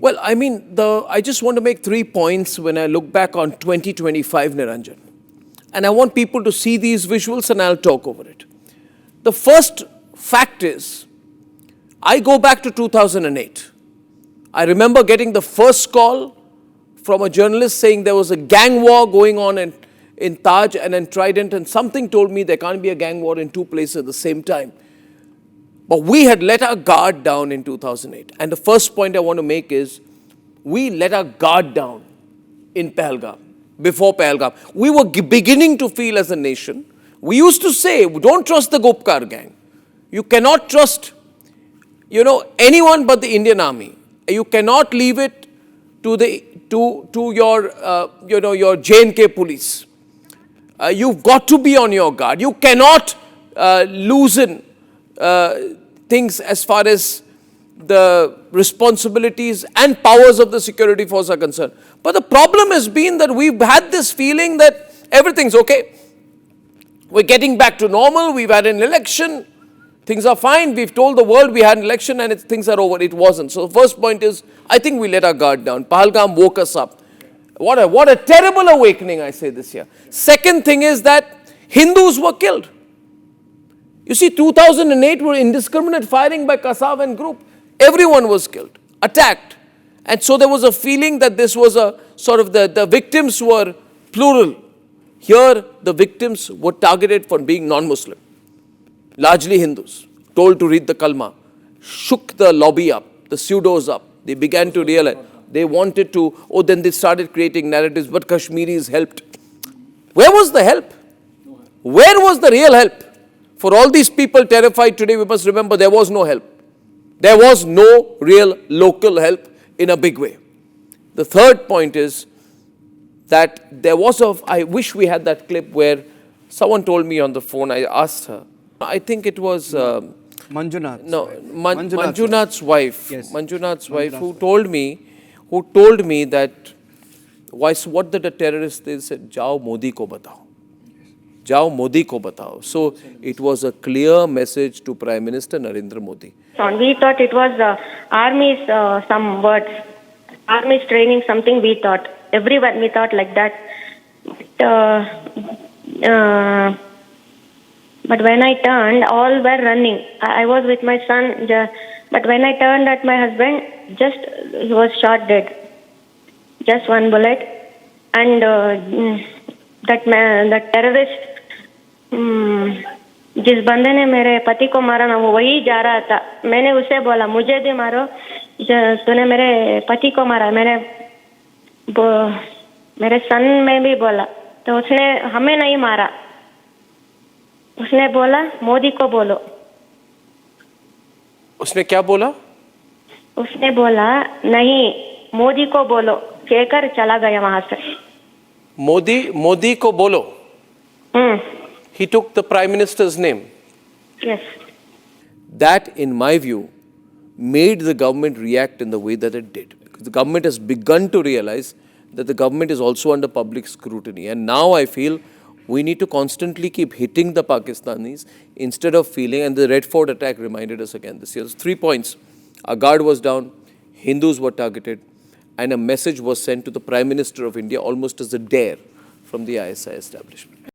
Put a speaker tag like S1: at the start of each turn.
S1: Well, I mean, I just want to make 3 points when I look back on 2025, Niranjan. And I want people to see these visuals and I'll talk over it. The first fact is, I go back to 2008. I remember getting the first call from a journalist saying there was a gang war going on in Taj and in Trident, and something told me there can't be a gang war in 2 places at the same time. But we had let our guard down in 2008. And the first point I want to make is, we let our guard down in Pahalgam, before Pahalgam. We were beginning to feel as a nation. We used to say, don't trust the Gopkar gang. You cannot trust, anyone but the Indian army. You cannot leave it to your J&K police. You've got to be on your guard. You cannot loosen things as far as the responsibilities and powers of the security force are concerned. But the problem has been that we've had this feeling that everything's okay. We're getting back to normal. We've had an election. Things are fine. We've told the world we had an election and things are over. It wasn't. So the first point is, I think we let our guard down. Pahalgam woke us up. What a terrible awakening, I say this year. Second thing is that Hindus were killed. You see, 2008 were indiscriminate firing by Kasav and group. Everyone was killed, attacked. And so there was a feeling that this was a sort of the victims were plural. Here, the victims were targeted for being non-Muslim. Largely Hindus, told to read the Kalma, shook the lobby up, the pseudos up. They began to realize, they wanted to, then they started creating narratives, but Kashmiris helped. Where was the help? Where was the real help? For all these people terrified today, we must remember there was no help. There was no real local help in a big way. The third point is that there was I wish we had that clip where someone told me on the phone, I asked her, I think it was
S2: Manjunath.
S1: No, Manjunath's wife.
S2: Yes.
S1: Manjunath's wife who told me that what did the terrorists, they said, Jao Modi ko batao. Jao Modi ko batao. So it was a clear message to Prime Minister Narendra Modi.
S3: We thought it was army's some words. Army's training something we thought. Everyone we thought like that. But when I turned, all were running. I was with my son. But when I turned at my husband, he was shot dead. Just one bullet. And that terrorist, जिस बंदे ने मेरे पति को मारा ना, वो वही जा रहा था. मैंने उसे बोला, मुझे भी मारो. तूने मेरे पति को मारा. मेरे सन में भी बोला. तो उसने हमें नहीं मारा. उसने बोला, मोदी को बोलो.
S1: उसने क्या बोला?
S3: उसने बोला, नहीं, मोदी को बोलो. कहकर चला गया वहां से.
S1: मोदी को बोलो. He took the Prime Minister's name.
S3: Yes.
S1: That, in my view, made the government react in the way that it did. Because the government has begun to realize that the government is also under public scrutiny. And now I feel we need to constantly keep hitting the Pakistanis instead of feeling, and the Red Fort attack reminded us again this year. 3 points. Our guard was down, Hindus were targeted, and a message was sent to the Prime Minister of India almost as a dare from the ISI establishment.